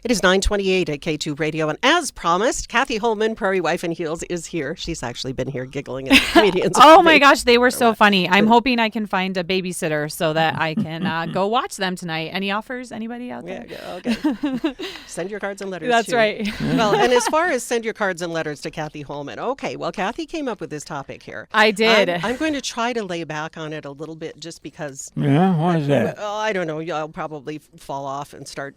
It is 9:28 at K2 Radio, and as promised, Kathy Holman, Prairie Wife in Heels, is here. She's actually been here giggling at the comedians. Oh my gosh, they were so funny. I'm hoping I can find a babysitter so that I can go watch them tonight. Any offers? Anybody out there? Yeah, okay. Send your cards and letters. That's too. right. Well, and as far as send your cards and letters to Kathy Holman, okay, well, Kathy came up with this topic here. I did. I'm going to try to lay back on it a little bit just because. Yeah, why is that? I don't know. I'll probably fall off and start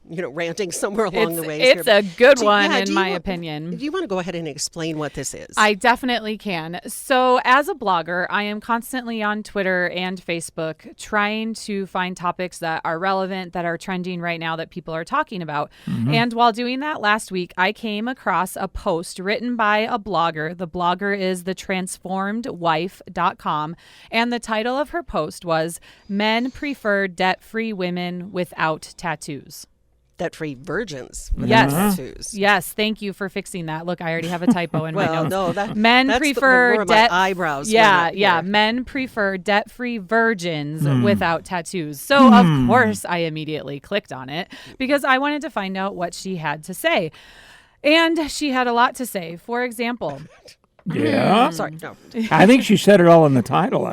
ranting somewhere along the way. It's a good one, in my opinion. Do you want to go ahead and explain what this is? I definitely can. So as a blogger, I am constantly on Twitter and Facebook trying to find topics that are relevant, that are trending right now, that people are talking about. Mm-hmm. And while doing that last week, I came across a post written by a blogger. The blogger is thetransformedwife.com. And the title of her post was, "Men Prefer Debt-Free Women Without Tattoos." Debt-free virgins. Yes. Tattoos. Yes. Thank you for fixing that. Look, I already have a typo in my notes. No, men that's prefer more my eyebrows. Yeah. Men prefer debt-free virgins without tattoos. So of course I immediately clicked on it because I wanted to find out what she had to say. And she had a lot to say. For example, yeah. Sorry. No. I think she said it all in the title.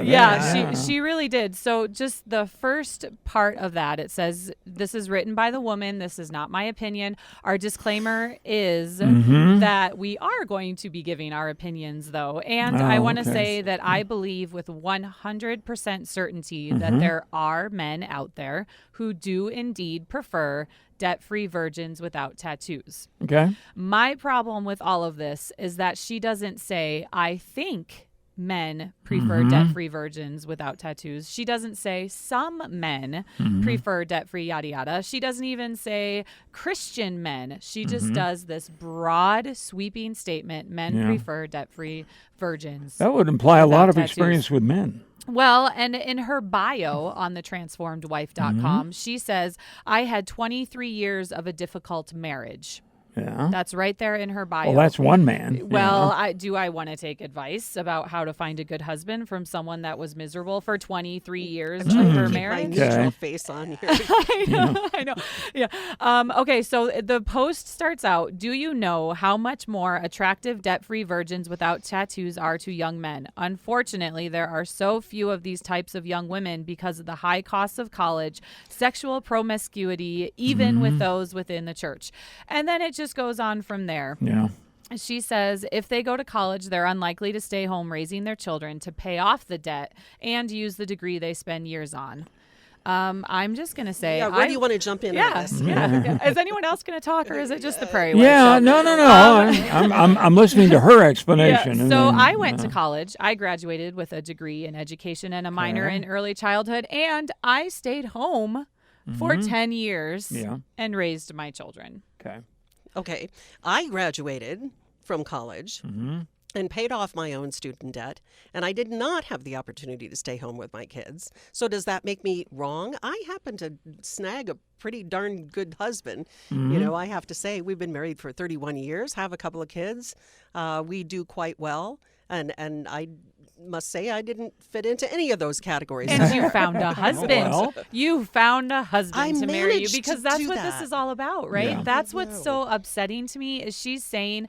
She really did. So just the first part of that, it says, this is written by the woman. This is not my opinion. Our disclaimer is that we are going to be giving our opinions, though. And I want to say that I believe with 100% certainty that there are men out there who do indeed prefer debt-free virgins without tattoos. Okay. My problem with all of this is that she doesn't say, I think men prefer debt-free virgins without tattoos. She doesn't say some men prefer debt-free yada yada. She doesn't even say Christian men. She just does this broad sweeping statement, men prefer debt-free virgins. That would imply a lot of tattoos. experience with men. Well, and in her bio on the transformedwife.com, she says, I had 23 years of a difficult marriage. Yeah. That's right there in her bio. Well, that's one man. Well, I want to take advice about how to find a good husband from someone that was miserable for 23 years of her marriage? My neutral face on here. I know. Yeah. Okay, so the post starts out, do you know how much more attractive debt-free virgins without tattoos are to young men? Unfortunately, there are so few of these types of young women because of the high costs of college, sexual promiscuity, even with those within the church. And then it just goes on from there. Yeah. She says if they go to college, they're unlikely to stay home raising their children to pay off the debt and use the degree they spend years on. I'm just going to say... Yeah, where do you want to jump in on this? Yeah. Is anyone else going to talk, or is it just the Prairie Wife? Yeah, no. I'm listening to her explanation. Yeah, so I went to college. I graduated with a degree in education and a minor in early childhood, and I stayed home for 10 years and raised my children. Okay. I graduated from college and paid off my own student debt, and I did not have the opportunity to stay home with my kids. So does that make me wrong? I happen to snag a pretty darn good husband. I have to say, we've been married for 31 years, have a couple of kids. We do quite well, and I must say I didn't fit into any of those categories. And you found a husband. Well. You found a husband to marry you, because that's what that. this is all about, right? Yeah. That's what's so upsetting to me is she's saying,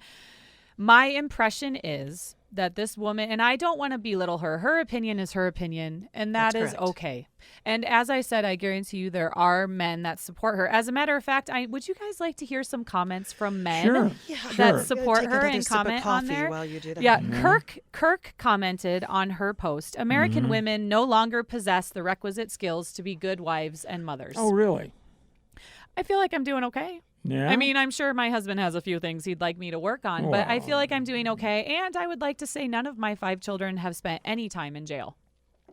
my impression is that this woman, and I don't want to belittle her opinion is her opinion, and that is okay. And as I said, I guarantee you there are men that support her. As a matter of fact, would you guys like to hear some comments from men that support her and comment on there? While you do that. Yeah, Kirk commented on her post, American women no longer possess the requisite skills to be good wives and mothers. Oh, really? I feel like I'm doing okay. Yeah. I mean, I'm sure my husband has a few things he'd like me to work on, but I feel like I'm doing okay. And I would like to say none of my 5 children have spent any time in jail.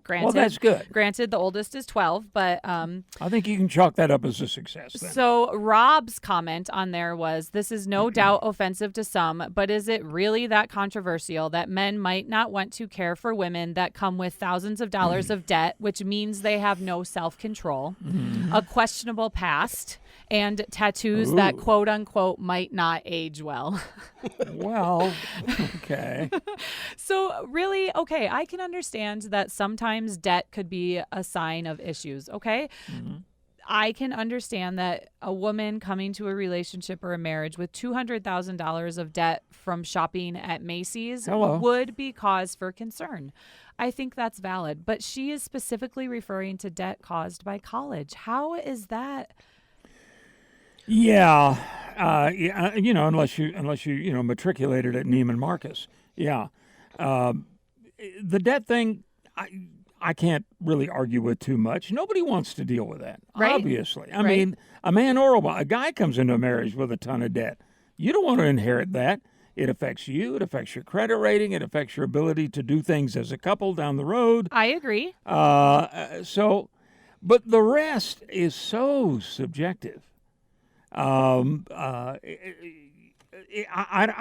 Granted, well, that's good. Granted, the oldest is 12, but... I think you can chalk that up as a success then. So Rob's comment on there was, this is no doubt offensive to some, but is it really that controversial that men might not want to care for women that come with thousands of dollars of debt, which means they have no self-control, a questionable past, and tattoos that quote unquote might not age well? Well, okay. So really, okay, I can understand that sometimes debt could be a sign of issues, okay? I can understand that a woman coming to a relationship or a marriage with $200,000 of debt from shopping at Macy's would be cause for concern. I think that's valid. But she is specifically referring to debt caused by college. How is that? Yeah, unless you matriculated at Neiman Marcus. Yeah, the debt thing, I can't really argue with too much. Nobody wants to deal with that, right? Obviously. I mean, a man or a guy comes into a marriage with a ton of debt. You don't want to inherit that. It affects you. It affects your credit rating. It affects your ability to do things as a couple down the road. I agree. But the rest is so subjective. I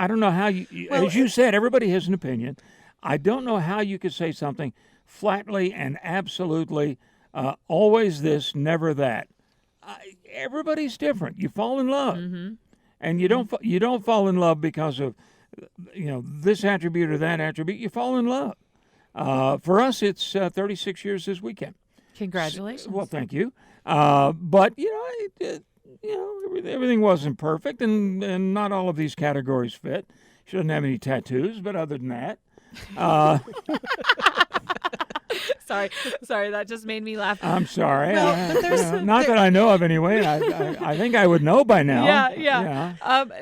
don't know how you, as you said, everybody has an opinion. I don't know how you could say something flatly and absolutely, always this, never that. Everybody's different. You fall in love, and you don't fall in love because of this attribute or that attribute. You fall in love. For us, it's 36 years this weekend. Congratulations. Well, thank you. But everything wasn't perfect, and not all of these categories fit. She doesn't have any tattoos, but other than that. Sorry, that just made me laugh. I'm sorry. Well, but there's not that I know of anyway. I think I would know by now. Yeah.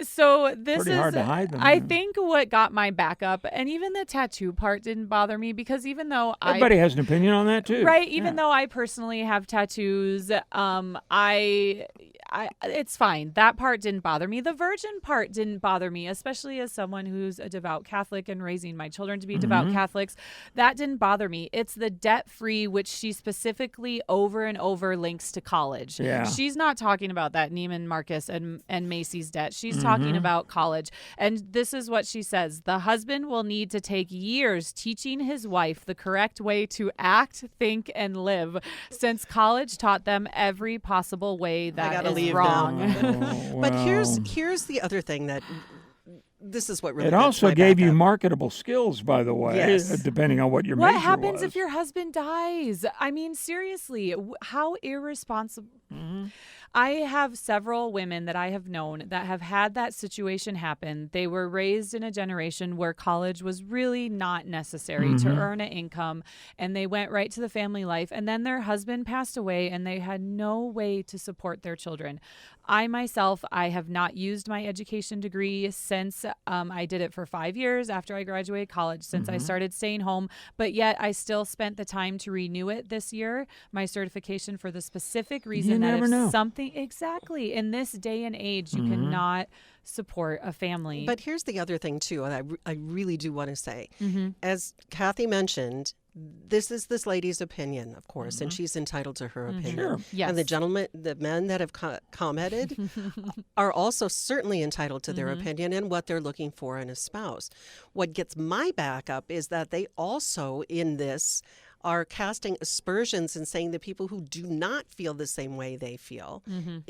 So this Pretty is hard to hide them. I think what got my back up, and even the tattoo part didn't bother me, because even though everybody has an opinion on that too. Right. Even though I personally have tattoos, it's fine. That part didn't bother me. The virgin part didn't bother me, especially as someone who's a devout Catholic and raising my children to be devout Catholics. That didn't bother me. It's the debt-free, which she specifically over and over links to college. Yeah. She's not talking about that Neiman Marcus and Macy's debt. She's talking about college. And this is what she says. The husband will need to take years teaching his wife the correct way to act, think, and live, since college taught them every possible way that is wrong. But here's the other thing that this is what really. It also gave you marketable skills, by the way, yes. Depending on what your major was. What happens if your husband dies? I mean, seriously, how irresponsible. I have several women that I have known that have had that situation happen. They were raised in a generation where college was really not necessary to earn an income, and they went right to the family life, and then their husband passed away and they had no way to support their children. I myself, I have not used my education degree since I did it for 5 years after I graduated college, since I started staying home, but yet I still spent the time to renew it this year, my certification, for the specific reason that if something, exactly, in this day and age, you cannot support a family. But here's the other thing too, and I really do want to say, as Kathy mentioned, this is this lady's opinion, of course, and she's entitled to her opinion. Sure. Yes. And the men that have commented are also certainly entitled to their opinion and what they're looking for in a spouse. What gets my back up is that they also, in this, are casting aspersions and saying the people who do not feel the same way they feel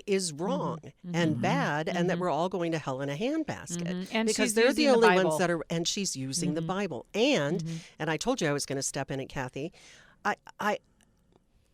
is wrong and bad, and that we're all going to hell in a handbasket. And because they're the only ones that are, and she's using the Bible. And I told you I was going to step in it, Kathy. I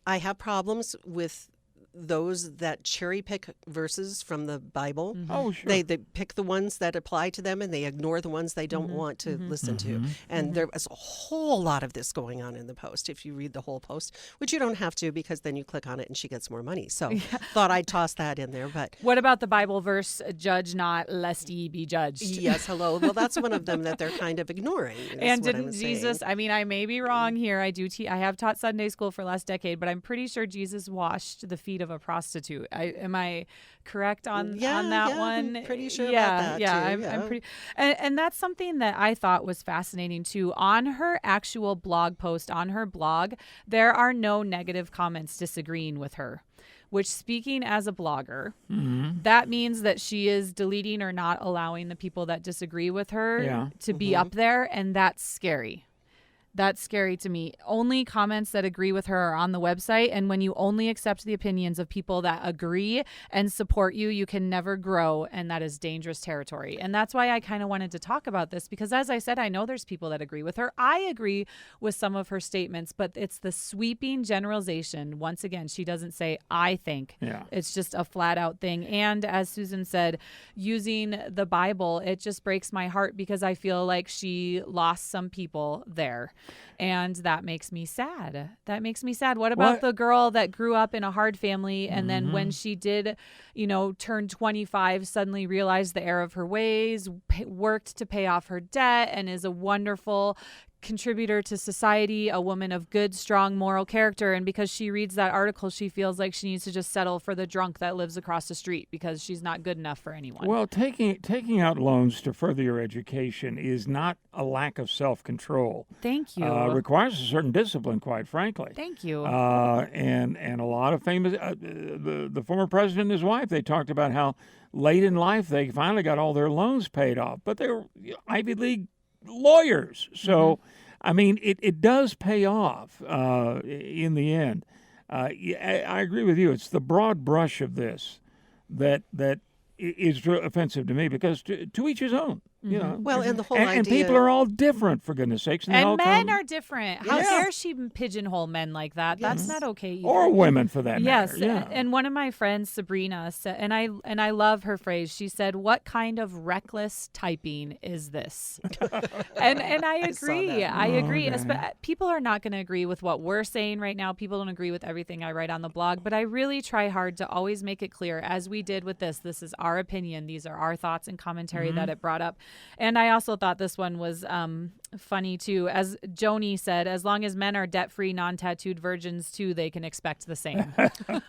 have problems with those that cherry pick verses from the Bible. Oh, sure. They pick the ones that apply to them and they ignore the ones they don't want to listen to. And there was a whole lot of this going on in the post, if you read the whole post, which you don't have to, because then you click on it and she gets more money. So thought I'd toss that in there. But what about the Bible verse, judge not lest ye be judged? Yes, hello. Well, that's one of them that they're kind of ignoring. And didn't Jesus, I mean, I may be wrong here. I have taught Sunday school for the last decade, but I'm pretty sure Jesus washed the feet of a prostitute. Am I correct on that one? I'm pretty sure about that too. I'm pretty, and that's something that I thought was fascinating too. On her actual blog post, on her blog, there are no negative comments disagreeing with her. Which, speaking as a blogger, that means that she is deleting or not allowing the people that disagree with her to be up there, and that's scary. That's scary to me. Only comments that agree with her are on the website. And when you only accept the opinions of people that agree and support you, you can never grow. And that is dangerous territory. And that's why I kind of wanted to talk about this, because as I said, I know there's people that agree with her. I agree with some of her statements, but it's the sweeping generalization. Once again, she doesn't say, I think. Yeah. It's just a flat out thing. And as Susan said, using the Bible, it just breaks my heart because I feel like she lost some people there. And that makes me sad. What about the girl that grew up in a hard family and then when she did, turn 25, suddenly realized the error of her ways, worked to pay off her debt, and is a wonderful contributor to society, a woman of good, strong moral character. And because she reads that article, she feels like she needs to just settle for the drunk that lives across the street because she's not good enough for anyone. Well, taking out loans to further your education is not a lack of self-control. Thank you. Requires a certain discipline, quite frankly. Thank you. And a lot of famous, the former president and his wife, they talked about how late in life they finally got all their loans paid off, but they were Ivy League lawyers. So, I mean, it does pay off in the end. I agree with you. It's the broad brush of this that is offensive to me because to each his own. Well, and the whole idea... And people are all different, for goodness sakes. And men are different. How dare she pigeonhole men like that? That's not okay either. Or women, for that matter. Yes. And one of my friends, Sabrina, said, and I love her phrase. She said, "What kind of reckless typing is this?" and I agree. I agree. Okay. People are not going to agree with what we're saying right now. People don't agree with everything I write on the blog. But I really try hard to always make it clear, as we did with this. This is our opinion. These are our thoughts and commentary that it brought up. And I also thought this one was funny, too. As Joni said, as long as men are debt-free, non-tattooed virgins, too, they can expect the same.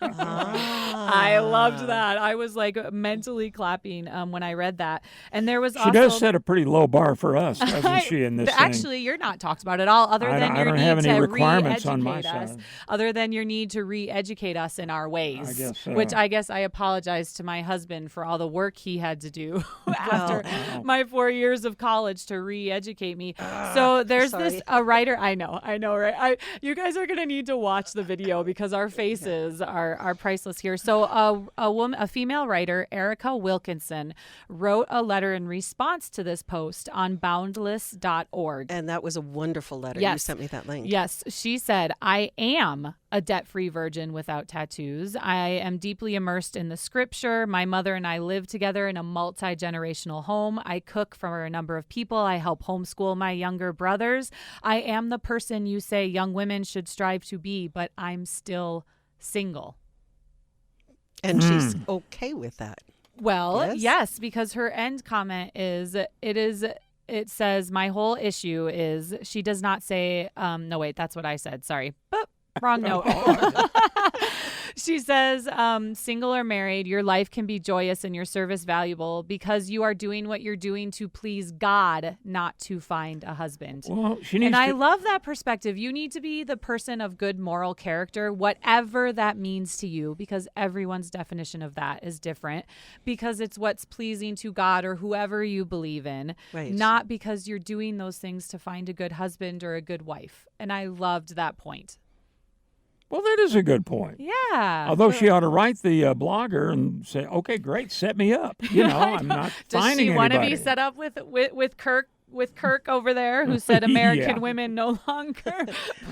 I loved that. I was like mentally clapping when I read that. And there was She also... does set a pretty low bar for us, doesn't she, in this thing? Actually, you're not talked about at all, other than your need to re-educate us. Other than your need to re-educate us in our ways. I guess so. Which I guess I apologize to my husband for all the work he had to do after my 4 years of college to re-educate me. So there's a writer. I know, right? You guys are going to need to watch the video because our faces are priceless here. So a female writer, Erica Wilkinson, wrote a letter in response to this post on boundless.org. And that was a wonderful letter. Yes. You sent me that link. Yes. She said, "I am a debt-free virgin without tattoos. I am deeply immersed in the scripture. My mother and I live together in a multi-generational home. I cook for a number of people. I help homeschool my younger brothers. I am the person you say young women should strive to be, but I'm still single." And she's okay with that. Well, yes, because her end comment it says, "My whole issue is," she does not say, no, wait, that's what I said. Sorry. But wrong note. She says, single or married, your life can be joyous and your service valuable because you are doing what you're doing to please God, not to find a husband. Well, she needs I love that perspective. You need to be the person of good moral character, whatever that means to you, because everyone's definition of that is different, because it's what's pleasing to God or whoever you believe in, not because you're doing those things to find a good husband or a good wife. And I loved that point. Well, that is a good point. Yeah. Although she ought to write the blogger and say, "Okay, great, set me up." I'm not finding anybody. Does she want to be set up with Kirk? With Kirk over there, who said American women no longer.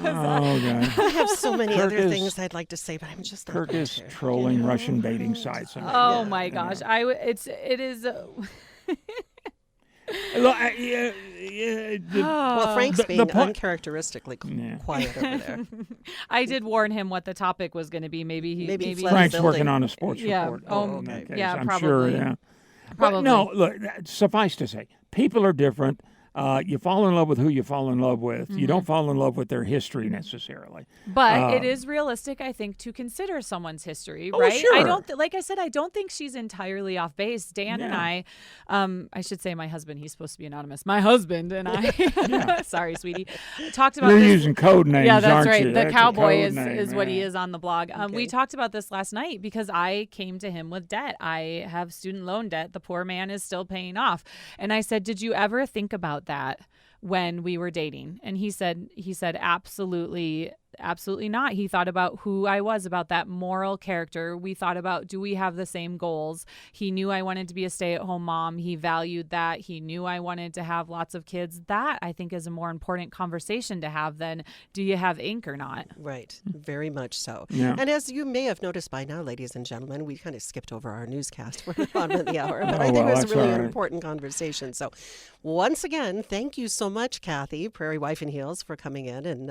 God. I have so many other things I'd like to say, but I'm just not Kirk is trolling Russian dating sites. Oh my gosh, it is. Well, Frank's being uncharacteristically quiet over there. I did warn him what the topic was going to be. Maybe Frank's working on a sports report. Yeah, I'm probably. sure. Yeah. Probably. But no, look. Suffice to say, people are different. You fall in love with who you fall in love with. You don't fall in love with their history necessarily. But it is realistic, I think, to consider someone's history, oh, right? Sure. I don't, like I said, I don't think she's entirely off base. Dan and I should say my husband. He's supposed to be anonymous. My husband and I. Sorry, sweetie. Talked about. You're this. using code names. Yeah, that's aren't right. You? The that's cowboy is what he is on the blog. Okay. We talked about this last night because I came to him with debt. I have student loan debt. The poor man is still paying off, and I said, "Did you ever think about that?" when we were dating? And he said absolutely not. He thought about who I was, about that moral character. We thought about, do we have the same goals? He knew I wanted to be a stay-at-home mom. He valued that. He knew I wanted to have lots of kids. That, I think, is a more important conversation to have than, do you have ink or not? Right. Very much so. Yeah. And as you may have noticed by now, ladies and gentlemen, we kind of skipped over our newscast for the bottom of the hour, but I think it was really an important conversation. So once again, thank you so much, Kathy, Prairie Wife in Heels, for coming in and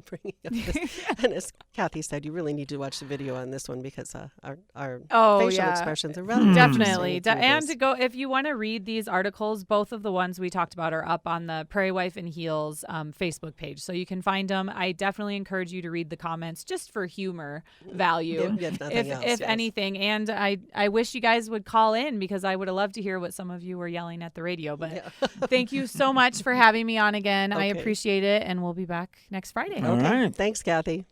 bringing up this. And as Kathy said, you really need to watch the video on this one because our facial expressions are rather definitely. And to to go, if you want to read these articles, both of the ones we talked about are up on the Prairie Wife in Heels Facebook page, so you can find them. I definitely encourage you to read the comments just for humor value, if anything. And I wish you guys would call in because I would have loved to hear what some of you were yelling at the radio. But thank you so much for having me on again. I appreciate it, and we'll be back next Friday. All right. Thanks, Kathy.